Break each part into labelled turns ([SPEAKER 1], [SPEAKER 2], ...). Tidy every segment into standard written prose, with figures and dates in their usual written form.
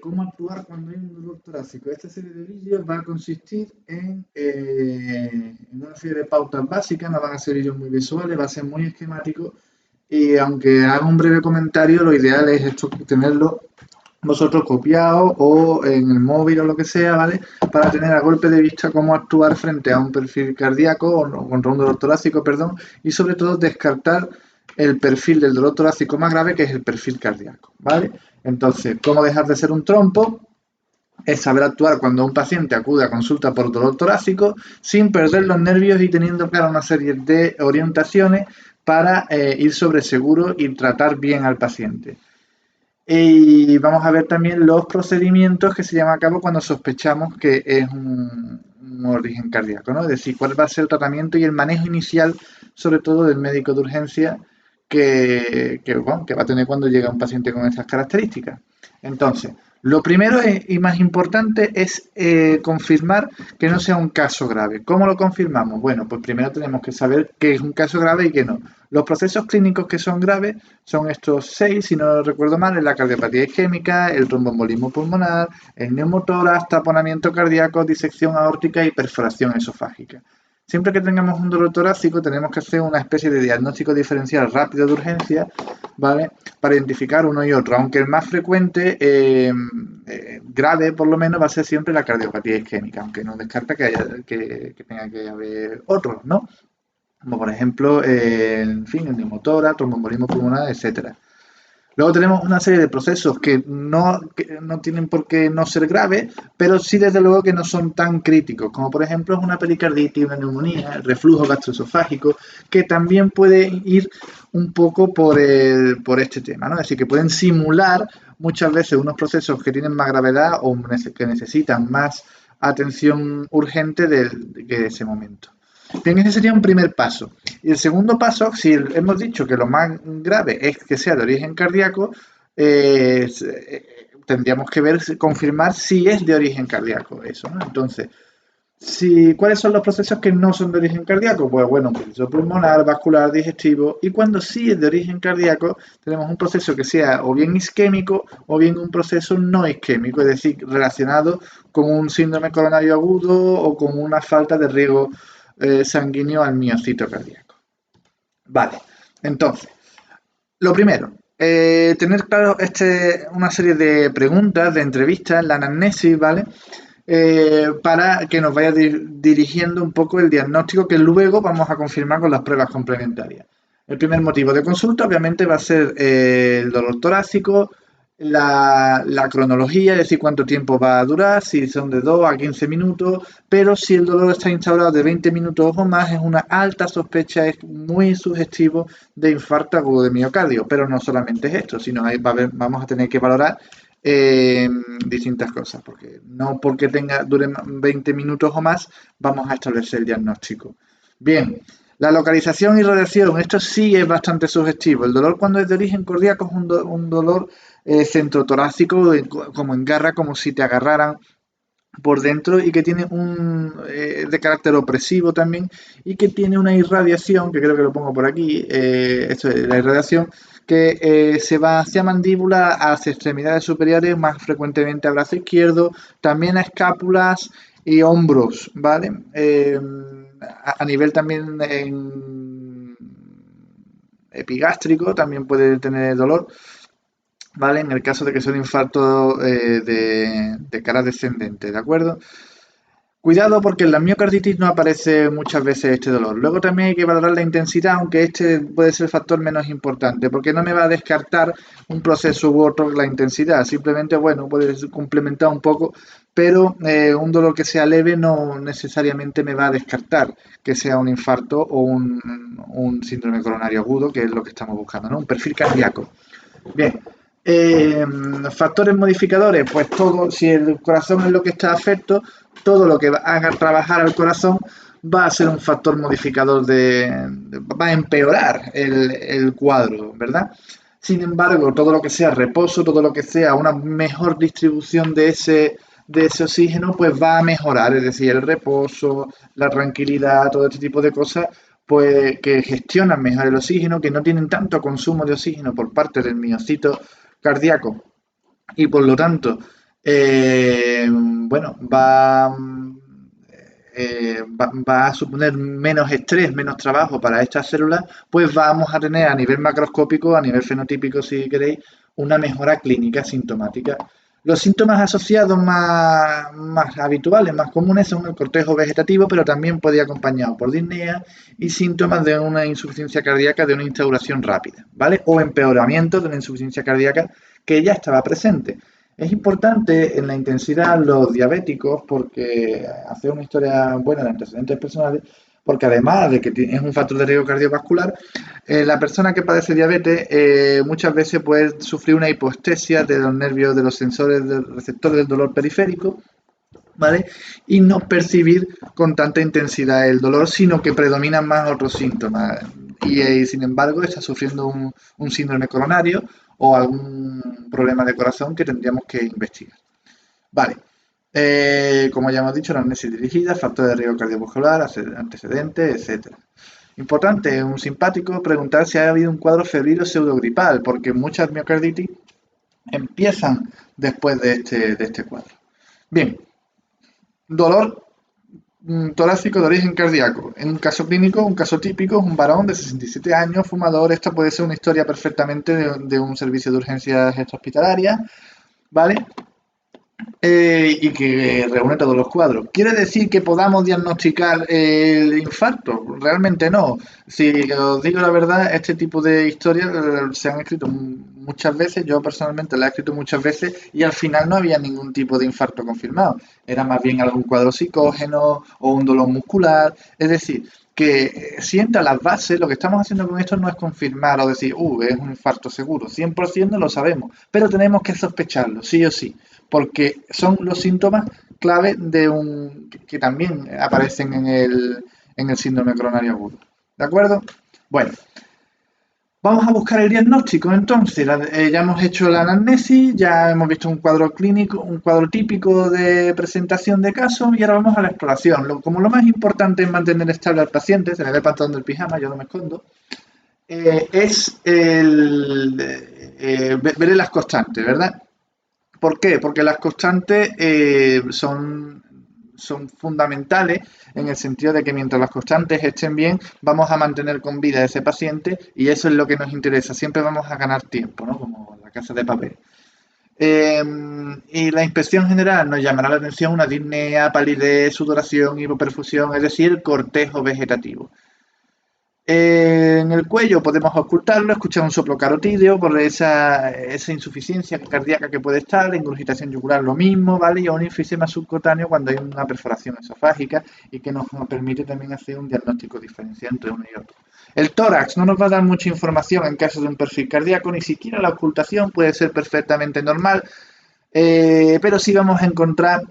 [SPEAKER 1] cómo actuar cuando hay un dolor torácico. Esta serie de vídeos va a consistir en una serie de pautas básicas, no van a ser vídeos muy visuales, va a ser muy esquemático y aunque haga un breve comentario, lo ideal es esto, tenerlo vosotros copiado o en el móvil o lo que sea, ¿vale? Para tener a golpe de vista cómo actuar frente a un perfil cardíaco o no, contra un dolor torácico, perdón, y sobre todo descartar el perfil del dolor torácico más grave, que es el perfil cardíaco, ¿vale? Entonces, ¿cómo dejar de ser un trompo? Es saber actuar cuando un paciente acude a consulta por dolor torácico sin perder los nervios y teniendo clara una serie de orientaciones para ir sobre seguro y tratar bien al paciente. Y vamos a ver también los procedimientos que se llevan a cabo cuando sospechamos que es un origen cardíaco, ¿no? Es decir, cuál va a ser el tratamiento y el manejo inicial, sobre todo del médico de urgencia, bueno, que va a tener cuando llega un paciente con estas características. Entonces, lo primero y más importante es confirmar que no sea un caso grave. ¿Cómo lo confirmamos? Bueno, pues primero tenemos que saber qué es un caso grave y qué no. Los procesos clínicos que son graves son estos 6, si no recuerdo mal, es la cardiopatía isquémica, el tromboembolismo pulmonar, el neumotórax, taponamiento cardíaco, disección aórtica y perforación esofágica. Siempre que tengamos un dolor torácico tenemos que hacer una especie de diagnóstico diferencial rápido de urgencia, ¿vale? Para identificar uno y otro, aunque el más frecuente, grave por lo menos, va a ser siempre la cardiopatía isquémica, aunque no descarta que tenga que haber otros, ¿no? Como por ejemplo, en fin, el neumotórax, tromboembolismo pulmonar, etcétera. Luego tenemos una serie de procesos que no tienen por qué no ser graves, pero sí desde luego que no son tan críticos, como por ejemplo es una pericarditis, una neumonía, el reflujo gastroesofágico, que también puede ir un poco por este tema, ¿no? Es decir, que pueden simular muchas veces unos procesos que tienen más gravedad o que necesitan más atención urgente de ese momento. Bien, ese sería un primer paso. Y el segundo paso, si hemos dicho que lo más grave es que sea de origen cardíaco, tendríamos que confirmar si es de origen cardíaco eso, ¿no? Entonces, ¿cuáles son los procesos que no son de origen cardíaco? Pues bueno, un proceso pulmonar, vascular, digestivo. Y cuando sí es de origen cardíaco, tenemos un proceso que sea o bien isquémico o bien un proceso no isquémico, es decir, relacionado con un síndrome coronario agudo o con una falta de riego sanguíneo al miocito cardíaco. Vale, entonces, lo primero, tener claro una serie de preguntas, de entrevistas, la anamnesis, ¿vale? Para que nos vaya dirigiendo un poco el diagnóstico que luego vamos a confirmar con las pruebas complementarias. El primer motivo de consulta obviamente va a ser el dolor torácico, la cronología, es decir, cuánto tiempo va a durar, si son de 2 a 15 minutos, pero si el dolor está instaurado de 20 minutos o más, es una alta sospecha, es muy sugestivo de infarto agudo de miocardio, pero no solamente es esto, sino vamos a tener que valorar distintas cosas, porque no porque dure 20 minutos o más, vamos a establecer el diagnóstico. Bien, la localización y radiación, esto sí es bastante sugestivo. El dolor cuando es de origen cardíaco es un dolor centrotorácico, como engarra, como si te agarraran por dentro y que tiene de carácter opresivo también y que tiene una irradiación, que creo que lo pongo por aquí, esto es la irradiación, que se va hacia mandíbula, hacia extremidades superiores, más frecuentemente al brazo izquierdo, también a escápulas y hombros, ¿vale? A nivel también epigástrico también puede tener dolor, ¿vale? En el caso de que sea un infarto de cara descendente, ¿de acuerdo? Cuidado porque en la miocarditis no aparece muchas veces este dolor. Luego también hay que valorar la intensidad, aunque este puede ser el factor menos importante, porque no me va a descartar un proceso u otro la intensidad. Simplemente, bueno, puede complementar un poco, pero un dolor que sea leve no necesariamente me va a descartar que sea un infarto o un síndrome coronario agudo, que es lo que estamos buscando, ¿no? Un perfil cardíaco. Bien, factores modificadores, pues todo, si el corazón es lo que está afecto, todo lo que haga trabajar al corazón va a ser un factor modificador va a empeorar el cuadro, ¿verdad? Sin embargo, todo lo que sea reposo, todo lo que sea una mejor distribución de ese oxígeno, pues va a mejorar, es decir, el reposo, la tranquilidad, todo este tipo de cosas, pues que gestionan mejor el oxígeno, que no tienen tanto consumo de oxígeno por parte del miocito cardíaco y por lo tanto, bueno, va a suponer menos estrés, menos trabajo para estas células, pues vamos a tener a nivel macroscópico, a nivel fenotípico, si queréis, una mejora clínica sintomática. Los síntomas asociados más habituales, más comunes, son el cortejo vegetativo, pero también puede ir acompañado por disnea y síntomas de una insuficiencia cardíaca de una instauración rápida, ¿vale? O empeoramiento de una insuficiencia cardíaca que ya estaba presente. Es importante en la intensidad los diabéticos porque hacer una historia buena de antecedentes personales, porque además de que es un factor de riesgo cardiovascular, la persona que padece diabetes muchas veces puede sufrir una hipoestesia de los nervios, de los sensores, de los receptores del dolor periférico, ¿vale? Y no percibir con tanta intensidad el dolor, sino que predominan más otros síntomas. Sin embargo, está sufriendo un síndrome coronario o algún problema de corazón que tendríamos que investigar. Vale. Como ya hemos dicho, la amnesia dirigida, factores de riesgo cardiovascular, antecedentes, etcétera. Importante, un simpático, preguntar si ha habido un cuadro febril o pseudogripal, porque muchas miocarditis empiezan después de este cuadro. Bien, dolor torácico de origen cardíaco. En un caso clínico, un caso típico, un varón de 67 años, fumador. Esta puede ser una historia perfectamente de un servicio de urgencias extrahospitalarias, ¿vale? Y que reúne todos los cuadros. ¿Quiere decir que podamos diagnosticar el infarto? Realmente no. Si os digo la verdad, este tipo de historias se han escrito muchas veces, yo personalmente la he escrito muchas veces y al final no había ningún tipo de infarto confirmado. Era más bien algún cuadro psicógeno o un dolor muscular. Es decir, que sienta las bases, lo que estamos haciendo con esto no es confirmar o decir, es un infarto seguro, 100% no lo sabemos, pero tenemos que sospecharlo, sí o sí, porque son los síntomas clave que también aparecen en el síndrome coronario agudo. ¿De acuerdo? Bueno, vamos a buscar el diagnóstico entonces. Ya hemos hecho la anamnesis, ya hemos visto un cuadro clínico, un cuadro típico de presentación de caso y ahora vamos a la exploración. Como lo más importante es mantener estable al paciente, se le ve el pantalón del pijama, yo no me escondo, es ver las constantes, ¿verdad? ¿Por qué? Porque las constantes son fundamentales en el sentido de que mientras las constantes estén bien, vamos a mantener con vida a ese paciente y eso es lo que nos interesa. Siempre vamos a ganar tiempo, ¿no? Como la casa de papel. Y la inspección general nos llamará la atención una disnea, palidez, sudoración, hipoperfusión, es decir, cortejo vegetativo. En el cuello podemos ocultarlo, escuchar un soplo carotídeo por esa insuficiencia cardíaca que puede estar, ingurgitación yugular lo mismo, ¿vale? Y un enfisema subcutáneo cuando hay una perforación esofágica y que nos permite también hacer un diagnóstico diferencial entre uno y otro. El tórax no nos va a dar mucha información en caso de un perfil cardíaco, ni siquiera la ocultación puede ser perfectamente normal, pero sí vamos a encontrar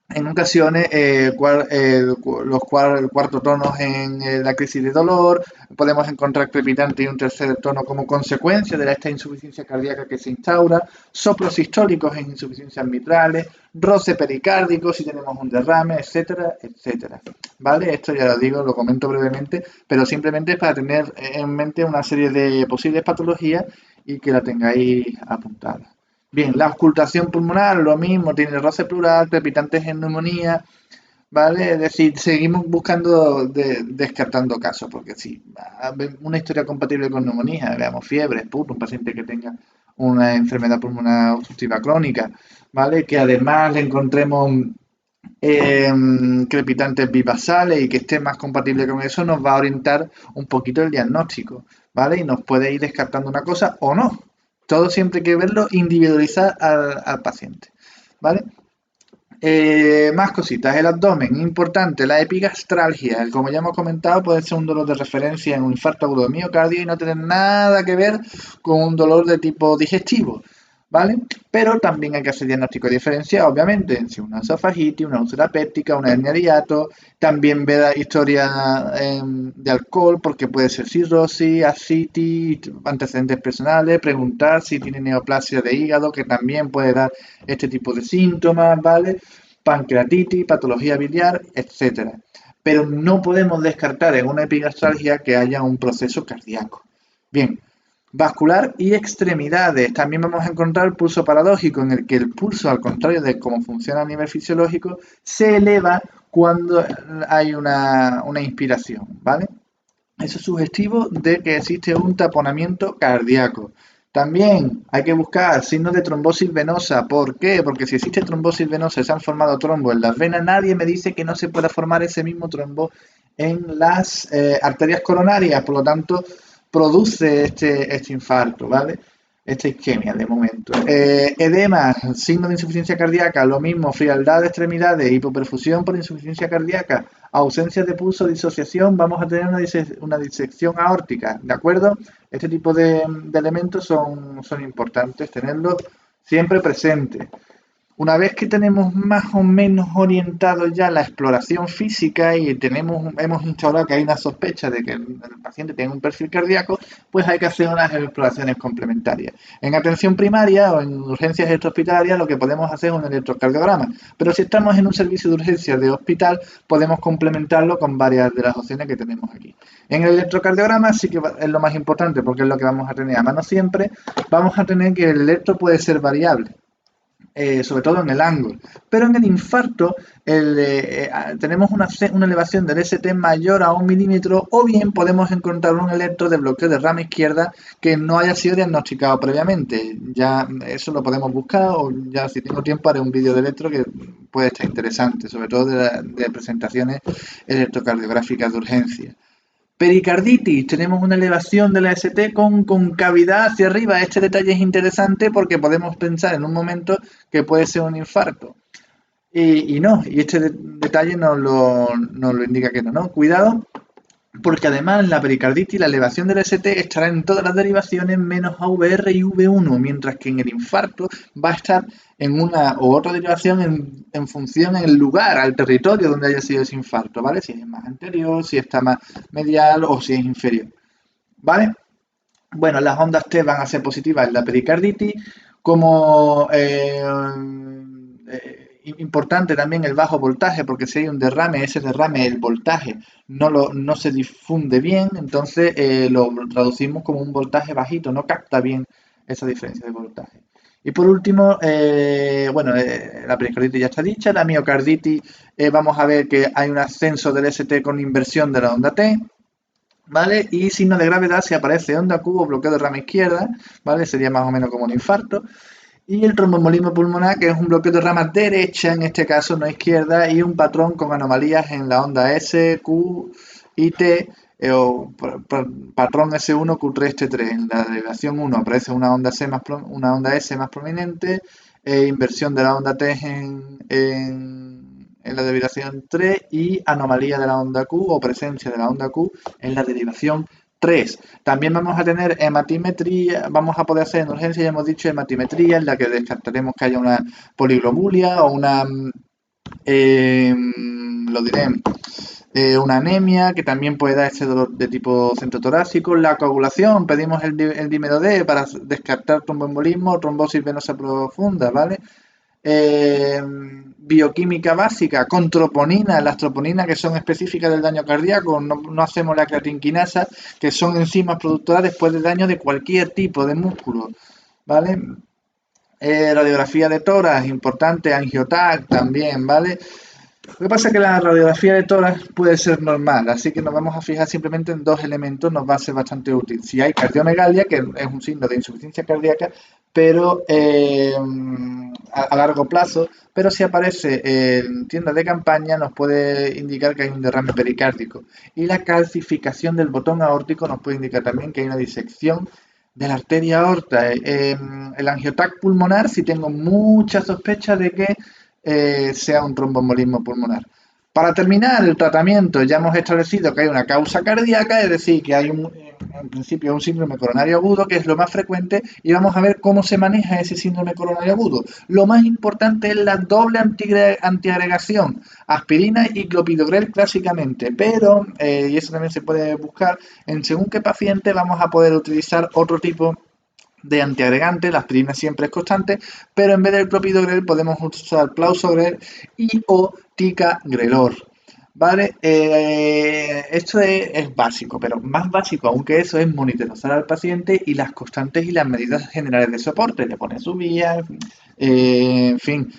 [SPEAKER 1] en ocasiones los cuartos tonos en la crisis de dolor, podemos encontrar crepitante y un tercer tono como consecuencia de esta insuficiencia cardíaca que se instaura, soplos históricos en insuficiencias mitrales, roce pericárdico si tenemos un derrame, etcétera, etcétera. ¿Vale? Esto ya lo digo, lo comento brevemente, pero simplemente es para tener en mente una serie de posibles patologías y que la tengáis apuntada. Bien, la auscultación pulmonar, lo mismo, tiene roce pleural, crepitantes en neumonía, ¿vale? Es decir, seguimos buscando, descartando casos, porque si una historia compatible con neumonía, veamos fiebre, un paciente que tenga una enfermedad pulmonar obstructiva crónica, ¿vale? Que además le encontremos crepitantes bibasales y que esté más compatible con eso, nos va a orientar un poquito el diagnóstico, ¿vale? Y nos puede ir descartando una cosa o no. Todo siempre hay que verlo, individualizar al paciente, ¿vale? Más cositas, el abdomen, importante, la epigastralgia, como ya hemos comentado, puede ser un dolor de referencia en un infarto agudo de miocardio y no tener nada que ver con un dolor de tipo digestivo, ¿vale? Pero también hay que hacer diagnóstico diferencial, obviamente, si una esofagitis, una úlcera péptica, una hernia de hiato, también ver historia de alcohol, porque puede ser cirrosis, ascitis, antecedentes personales, preguntar si tiene neoplasia de hígado, que también puede dar este tipo de síntomas, ¿vale? Pancreatitis, patología biliar, etcétera. Pero no podemos descartar en una epigastralgia que haya un proceso cardíaco. Bien, vascular y extremidades. También vamos a encontrar el pulso paradójico, en el que el pulso, al contrario de cómo funciona a nivel fisiológico, se eleva cuando hay una inspiración, ¿vale? Eso es sugestivo de que existe un taponamiento cardíaco. También hay que buscar signos de trombosis venosa. ¿Por qué? Porque si existe trombosis venosa y se han formado trombos en las venas, nadie me dice que no se pueda formar ese mismo trombo en las arterias coronarias. Por lo tanto, produce este infarto, ¿vale? Esta isquemia de momento. Edema, signo de insuficiencia cardíaca, lo mismo, frialdad de extremidades, hipoperfusión por insuficiencia cardíaca, ausencia de pulso, disociación, vamos a tener una disección aórtica, ¿de acuerdo? Este tipo de elementos son importantes tenerlos siempre presentes. Una vez que tenemos más o menos orientado ya la exploración física y hemos instaurado que hay una sospecha de que el paciente tiene un perfil cardíaco, pues hay que hacer unas exploraciones complementarias. En atención primaria o en urgencias extrahospitalarias lo que podemos hacer es un electrocardiograma, pero si estamos en un servicio de urgencias de hospital podemos complementarlo con varias de las opciones que tenemos aquí. En el electrocardiograma sí que es lo más importante porque es lo que vamos a tener a mano siempre. Vamos a tener que el electro puede ser variable. Sobre todo en el ángulo. Pero en el infarto tenemos una elevación del ST mayor a 1 milímetro o bien podemos encontrar un electro de bloqueo de rama izquierda que no haya sido diagnosticado previamente. Ya eso lo podemos buscar o ya si tengo tiempo haré un vídeo de electro que puede estar interesante, sobre todo de presentaciones electrocardiográficas de urgencia. Pericarditis, tenemos una elevación de la ST con concavidad hacia arriba. Este detalle es interesante porque podemos pensar en un momento que puede ser un infarto. Y no, y este detalle nos lo indica que no, ¿no? Cuidado, porque además la pericarditis, la elevación del ST estará en todas las derivaciones menos AVR y V1, mientras que en el infarto va a estar en una u otra derivación en función en el lugar, al territorio donde haya sido ese infarto, ¿vale? Si es más anterior, si está más medial o si es inferior, ¿vale? Bueno, las ondas T van a ser positivas en la pericarditis, como importante también el bajo voltaje, porque si hay un derrame, ese derrame, el voltaje no se difunde bien, entonces lo traducimos como un voltaje bajito, no capta bien esa diferencia de voltaje. Y por último, la pericarditis ya está dicha, la miocarditis, vamos a ver que hay un ascenso del ST con inversión de la onda T, ¿vale? Y signo de gravedad si aparece onda Q o bloqueo de rama izquierda, ¿vale? Sería más o menos como un infarto. Y el tromboembolismo pulmonar, que es un bloqueo de rama derecha, en este caso no izquierda, y un patrón con anomalías en la onda S, Q y T, o patrón S1, Q3, T3. En la derivación 1 aparece una onda S más prominente, inversión de la onda T en la derivación 3 y anomalía de la onda Q o presencia de la onda Q en la derivación 3. También vamos a tener hematimetría, vamos a poder hacer en urgencia, ya hemos dicho, hematimetría, en la que descartaremos que haya una poliglobulia o una anemia, que también puede dar ese dolor de tipo centrotorácico. La coagulación, pedimos el dímero D para descartar tromboembolismo o trombosis venosa profunda, ¿vale? Bioquímica básica, con troponina, las troponinas que son específicas del daño cardíaco, no hacemos la creatinquinasa, que son enzimas productoras después del daño de cualquier tipo de músculo, ¿vale? Radiografía de tórax, importante, angiotac también, ¿vale? Lo que pasa es que la radiografía de tórax puede ser normal, así que nos vamos a fijar simplemente en dos elementos, nos va a ser bastante útil. Si hay cardiomegalia, que es un signo de insuficiencia cardíaca, pero a largo plazo, pero si aparece en tiendas de campaña nos puede indicar que hay un derrame pericárdico. Y la calcificación del botón aórtico nos puede indicar también que hay una disección de la arteria aorta. El angiotac pulmonar, si tengo mucha sospecha de que sea un tromboembolismo pulmonar. Para terminar el tratamiento, ya hemos establecido que hay una causa cardíaca, es decir, que hay en principio un síndrome coronario agudo, que es lo más frecuente, y vamos a ver cómo se maneja ese síndrome coronario agudo. Lo más importante es la doble antiagregación, aspirina y clopidogrel clásicamente, pero, y eso también se puede buscar, en según qué paciente vamos a poder utilizar otro tipo de antiagregante, la aspirina siempre es constante, pero en vez del clopidogrel podemos usar Plausogrel y o Ticagrelor. Vale, esto es básico, pero más básico aún que eso es monitorizar al paciente y las constantes y las medidas generales de soporte. Le pones su vía, en fin,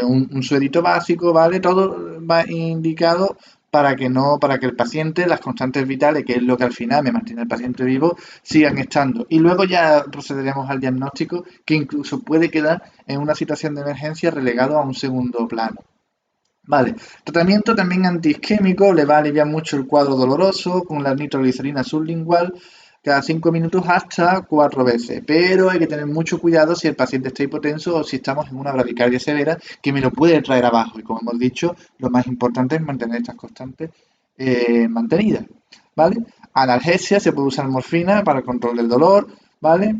[SPEAKER 1] un suerito básico, ¿vale? Todo va indicado para que no, para que el paciente, las constantes vitales, que es lo que al final me mantiene el paciente vivo, sigan estando. Y luego ya procederemos al diagnóstico, que incluso puede quedar en una situación de emergencia relegado a un segundo plano. Vale, tratamiento también antiisquémico, le va a aliviar mucho el cuadro doloroso con la nitroglicerina sublingual cada 5 minutos hasta 4 veces, pero hay que tener mucho cuidado si el paciente está hipotenso o si estamos en una bradicardia severa que me lo puede traer abajo y como hemos dicho, lo más importante es mantener estas constantes mantenidas, ¿vale? Analgesia, se puede usar morfina para el control del dolor, ¿vale?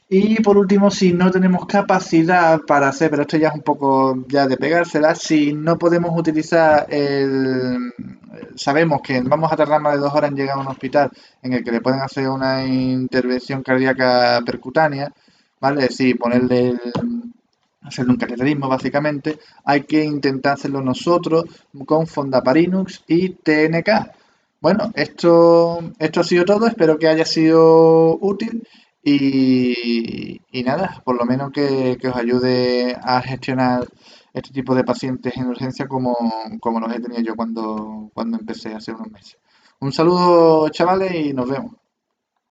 [SPEAKER 1] Y por último, si no tenemos capacidad para hacer, pero esto ya es un poco ya de pegársela, si no podemos utilizar sabemos que vamos a tardar más de 2 horas en llegar a un hospital en el que le pueden hacer una intervención cardíaca percutánea, ¿vale? Es decir, hacerle un cateterismo básicamente, hay que intentar hacerlo nosotros con Fondaparinux y TNK. Bueno, esto ha sido todo, espero que haya sido útil y nada, por lo menos que os ayude a gestionar este tipo de pacientes en urgencia como los he tenido yo cuando empecé hace unos meses. Un saludo, chavales, y nos vemos.